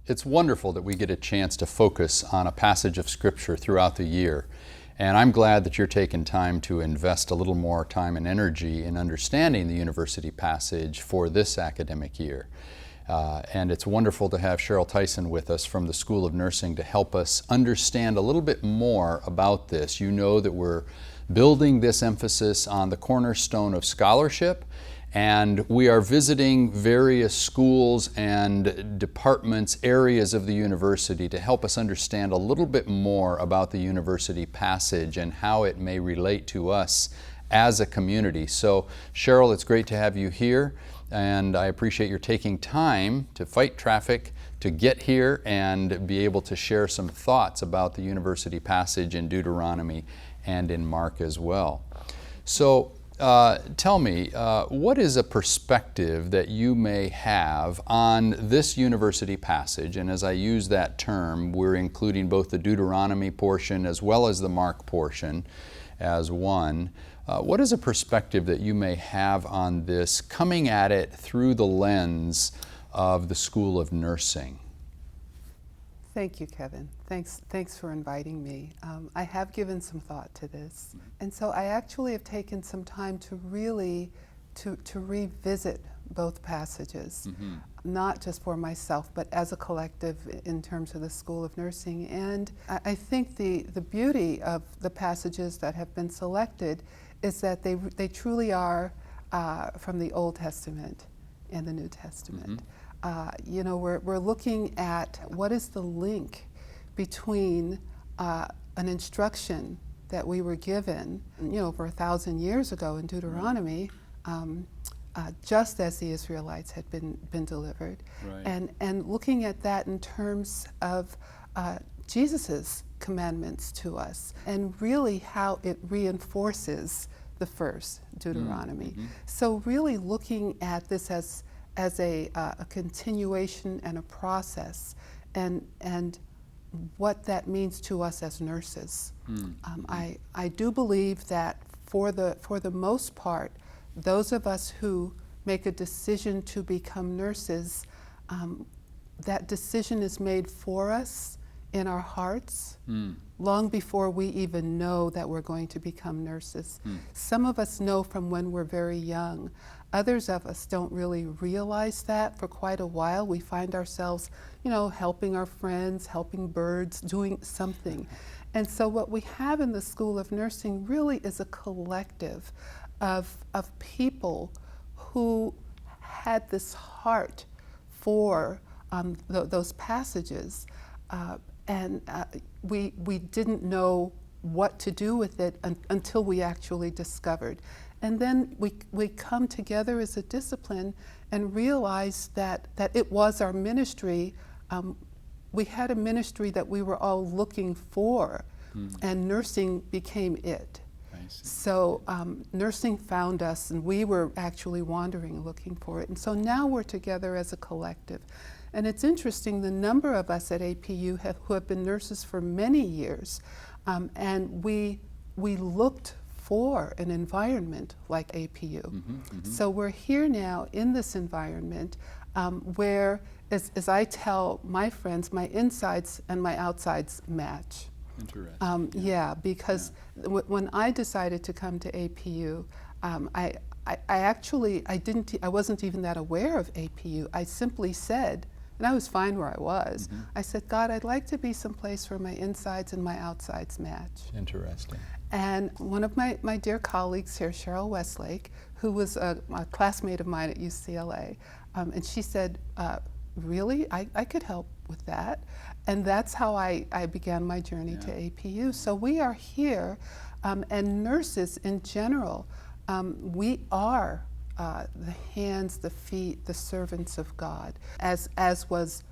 It's wonderful that we get a chance to focus on a passage of Scripture throughout the year. And I'm glad that you're taking time to invest a little more time and energy in understanding the university passage for this academic year. And it's wonderful to have Sheryl Tyson with us from the School of Nursing to help us understand a little bit more about this. You know that we're building this emphasis on the cornerstone of scholarship, and we are visiting various schools and departments, areas of the university to help us understand a little bit more about the university passage and how it may relate to us as a community. So Sheryl, it's great to have you here, and I appreciate your taking time to fight traffic to get here and be able to share some thoughts about the university passage in Deuteronomy and in Mark as well. So tell me, what is a perspective that you may have on this university passage? And as I use that term, we're including both the Deuteronomy portion as well as the Mark portion as one. What is a perspective that you may have on this, coming at it through the lens of the School of Nursing? Thank you, Kevin. Thanks for inviting me. I have given some thought to this. And so I actually have taken some time to really to revisit both passages, not just for myself, but as a collective in terms of the School of Nursing. And I think the beauty of the passages that have been selected is that they truly are from the Old Testament and the New Testament. You know, we're looking at what is the link between an instruction that we were given, you know, over 1,000 years ago in Deuteronomy, just as the Israelites had been delivered, and looking at that in terms of Jesus's commandments to us, and really how it reinforces the first Deuteronomy. So really looking at this as a continuation and a process, and what that means to us as nurses. I do believe that for the most part, those of us who make a decision to become nurses, that decision is made for us in our hearts long before we even know that we're going to become nurses. Some of us know from when we're very young. Others of us don't really realize that for quite a while. We find ourselves, you know, helping our friends, helping birds, doing something. And so what we have in the School of Nursing really is a collective of people who had this heart for those passages, and we didn't know what to do with it until we actually discovered. And then we come together as a discipline and realize that it was our ministry. We had a ministry that we were all looking for, and nursing became it. So nursing found us, and we were actually wandering looking for it. And so now we're together as a collective. And it's interesting, the number of us at APU who have been nurses for many years, and we looked for an environment like APU. So we're here now in this environment where, as I tell my friends, my insides and my outsides match. Interesting. Yeah, because when I decided to come to APU, I wasn't even that aware of APU. I simply said, and I was fine where I was, I said, God, I'd like to be someplace where my insides and my outsides match. Interesting. And one of my dear colleagues here, Cheryl Westlake, who was a classmate of mine at UCLA, and she said, really? I could help with that. And that's how I began my journey to APU. So we are here, and nurses in general, we are the hands, the feet, the servants of God, as was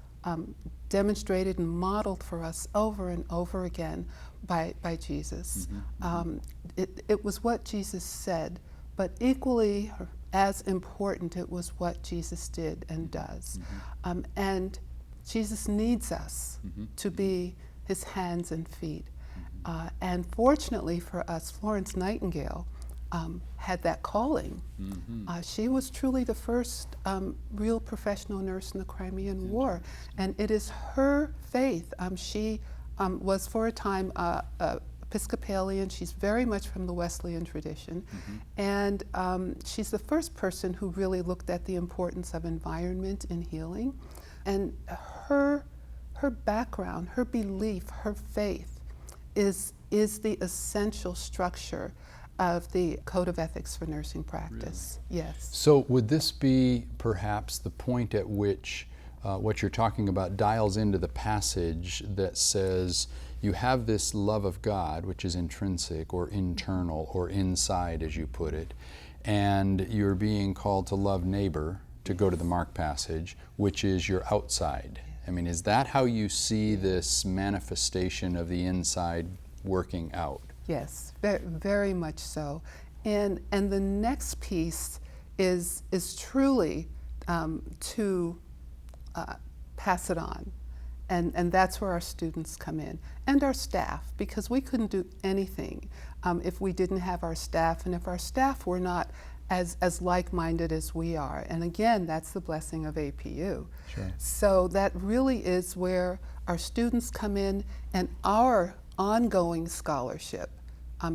demonstrated and modeled for us over and over again by Jesus. It was what Jesus said, but equally as important, it was what Jesus did and does. And Jesus needs us to be his hands and feet. And fortunately for us, Florence Nightingale, had that calling. She was truly the first real professional nurse in the Crimean War, and it is her faith. She was for a time Episcopalian. She's very much from the Wesleyan tradition, and she's the first person who really looked at the importance of environment in healing, and her background, her belief, her faith is the essential structure of the Code of Ethics for Nursing Practice. Really? Yes. So would this be perhaps the point at which what you're talking about dials into the passage that says you have this love of God, which is intrinsic or internal or inside, as you put it, and you're being called to love neighbor, to go to the Mark passage, which is your outside? I mean, is that how you see this manifestation of the inside working out? Yes, very much so. And the next piece is truly to pass it on. And that's where our students come in, and our staff, because we couldn't do anything if we didn't have our staff, and if our staff were not as like-minded as we are. And again, that's the blessing of APU. Sure. So that really is where our students come in, and our ongoing scholarship,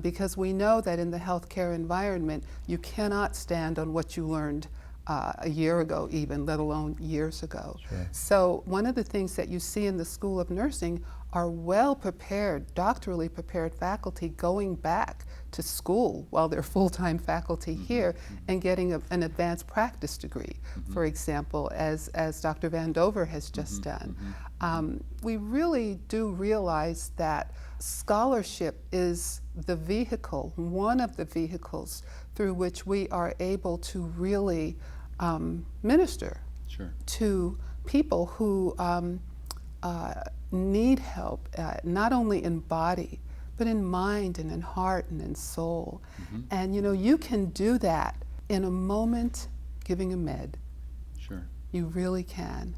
because we know that in the healthcare environment, you cannot stand on what you learned a year ago even, let alone years ago. Sure. So one of the things that you see in the School of Nursing are well-prepared, doctorally prepared faculty going back to school while they're full-time faculty here and getting an advanced practice degree, for example, as Dr. Van Dover has just done. We really do realize that scholarship is the vehicle, one of the vehicles through which we are able to really minister to people who need help, not only in body, but in mind and in heart and in soul. And you can do that in a moment giving a med. Sure. You really can.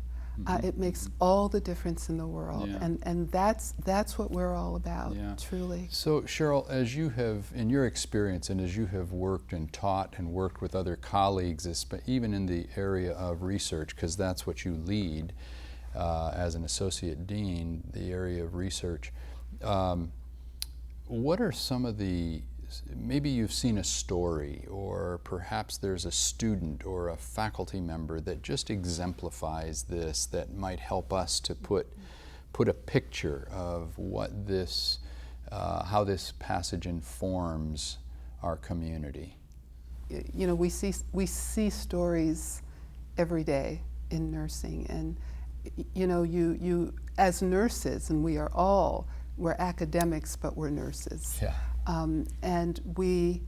It makes all the difference in the world, and that's what we're all about, truly. So Sheryl, as you have, in your experience, and as you have worked and taught and worked with other colleagues, even in the area of research, because that's what you lead as an associate dean, the area of research, what are some of the, maybe you've seen a story, or perhaps there's a student or a faculty member that just exemplifies this, that might help us to put a picture of what this, how this passage informs our community? We see stories every day in nursing, and you as nurses, and we're academics, but we're nurses. Yeah. And we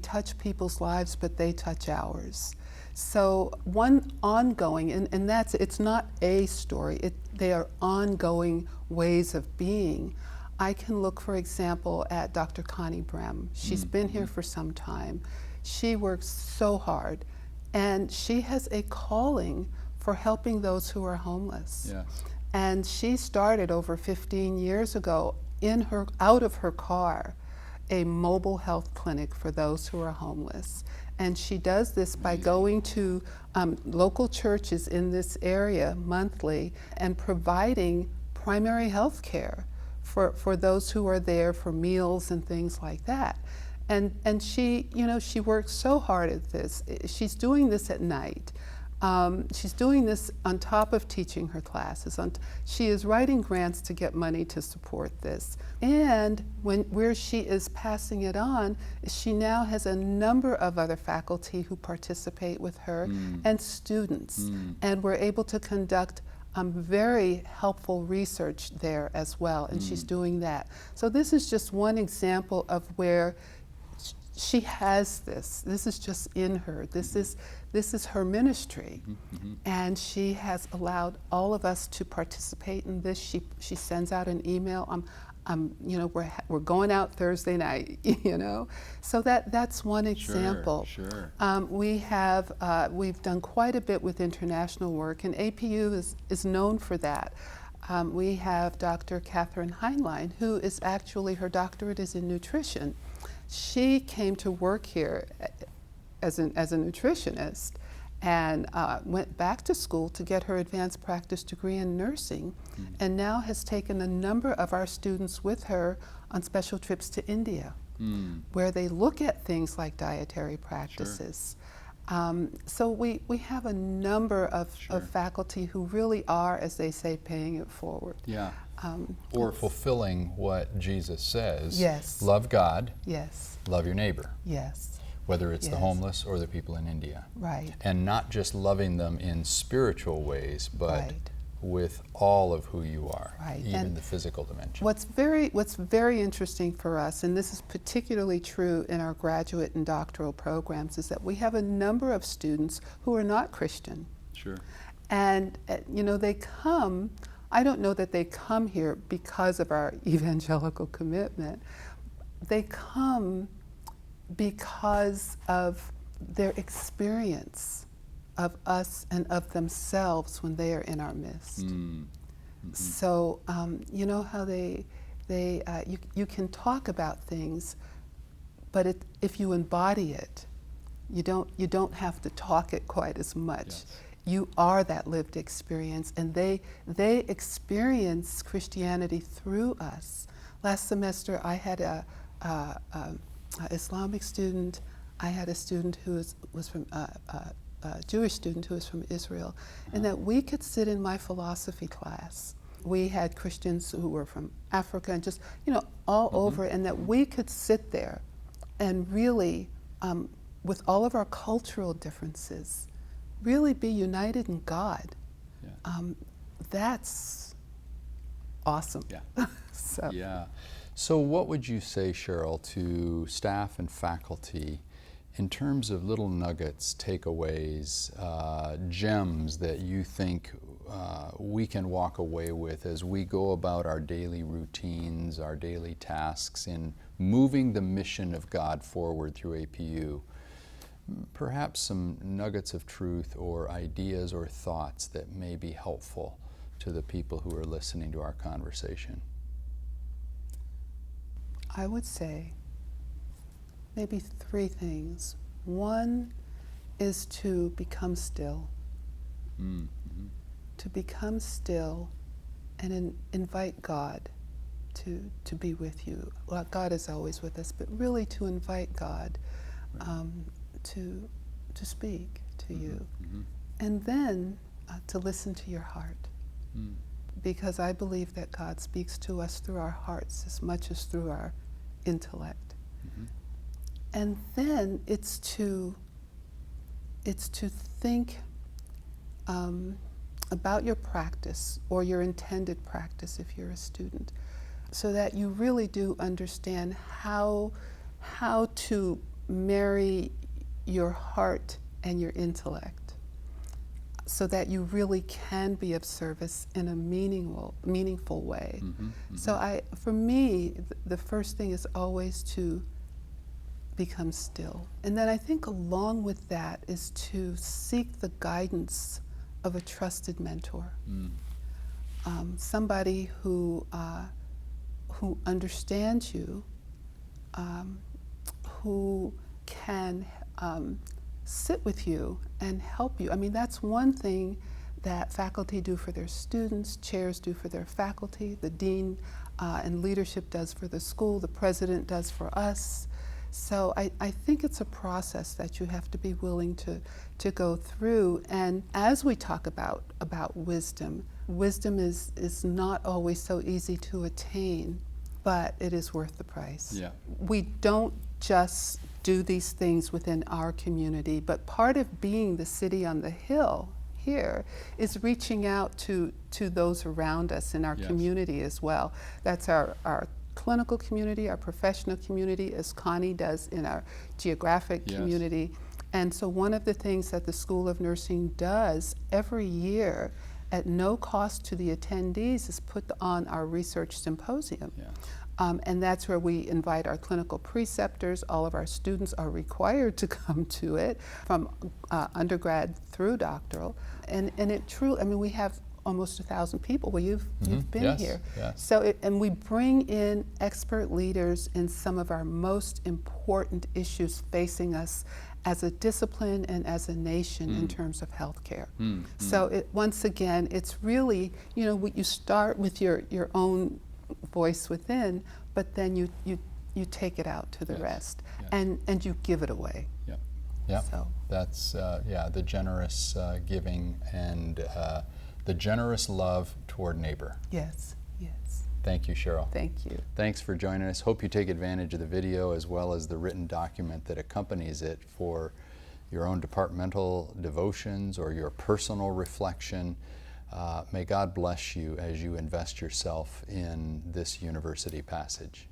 touch people's lives, but they touch ours. So one ongoing, and it's not a story, they are ongoing ways of being. I can look, for example, at Dr. Connie Brem. She's been here for some time. She works so hard, and she has a calling for helping those who are homeless. Yes. And she started over 15 years ago out of her car, a mobile health clinic for those who are homeless. And she does this by going to local churches in this area monthly and providing primary health care for those who are there for meals and things like that. And she works so hard at this. She's doing this at night. She's doing this on top of teaching her classes. She is writing grants to get money to support this. And where she is passing it on, she now has a number of other faculty who participate with her and students. And we're able to conduct very helpful research there as well, and she's doing that. So this is just one example of where she has this. This is just in her. This is her ministry, and she has allowed all of us to participate in this. She sends out an email. We're going out Thursday night. So that's one example. Sure. We've done quite a bit with international work, and APU is known for that. We have Dr. Catherine Heinlein, who is actually, her doctorate is in nutrition. She came to work here as a nutritionist and went back to school to get her advanced practice degree in nursing, and now has taken a number of our students with her on special trips to India, where they look at things like dietary practices. So we have a number of faculty who really are, as they say, paying it forward. Yeah. Or fulfilling what Jesus says. Yes. Love God. Yes. Love your neighbor. Yes. Whether it's the homeless or the people in India. Right. And not just loving them in spiritual ways, but with all of who you are, even and the physical dimension. What's very interesting for us, and this is particularly true in our graduate and doctoral programs, is that we have a number of students who are not Christian. Sure. And they come, I don't know that they come here because of our evangelical commitment. They come because of their experience of us and of themselves when they are in our midst. So you know how you can talk about things, but if you embody it, you don't have to talk it quite as much. You are that lived experience, and they experience Christianity through us. Last semester, I had a Islamic student. I had a student who was from a Jewish student who was from Israel, and that we could sit in my philosophy class. We had Christians who were from Africa and just all over, and that we could sit there and really, with all of our cultural differences, really be united in God. That's awesome. So what would you say, Sheryl, to staff and faculty in terms of little nuggets, takeaways, gems that you think we can walk away with as we go about our daily routines, our daily tasks in moving the mission of God forward through APU? Perhaps some nuggets of truth or ideas or thoughts that may be helpful to the people who are listening to our conversation. I would say maybe 3 things. One is to become still. To become still and invite God to be with you. Well, God is always with us, but really to invite God to speak to you. And then to listen to your heart. Because I believe that God speaks to us through our hearts as much as through our intellect. And then it's to think about your practice or your intended practice if you're a student, so that you really do understand how to marry your heart and your intellect, so that you really can be of service in a meaningful way. So for me, the first thing is always to become still. And then I think along with that is to seek the guidance of a trusted mentor. Somebody who understands you, who can sit with you and help you. I mean, that's one thing that faculty do for their students, chairs do for their faculty, the dean and leadership does for the school, the president does for us. So I think it's a process that you have to be willing to go through. And as we talk about wisdom, wisdom is not always so easy to attain, but it is worth the price. We don't just do these things within our community, but part of being the city on the hill here is reaching out to those around us in our community as well. That's our clinical community, our professional community, as Connie does in our geographic community. And so one of the things that the School of Nursing does every year at no cost to the attendees is put on our research symposium. And that's where we invite our clinical preceptors. All of our students are required to come to it, from undergrad through doctoral. And it truly, I mean, we have almost 1,000 people. Well, you've been Yes, here. yes. So, and we bring in expert leaders in some of our most important issues facing us as a discipline and as a nation in terms of healthcare. So once again, it's really, you start with your own voice within, but then you take it out to the Yes, rest, yes. and you give it away. Yep. Yep. So. That's the generous giving and the generous love toward neighbor. Yes, yes. Thank you, Sheryl. Thank you. Thanks for joining us. Hope you take advantage of the video as well as the written document that accompanies it for your own departmental devotions or your personal reflection. May God bless you as you invest yourself in this university passage.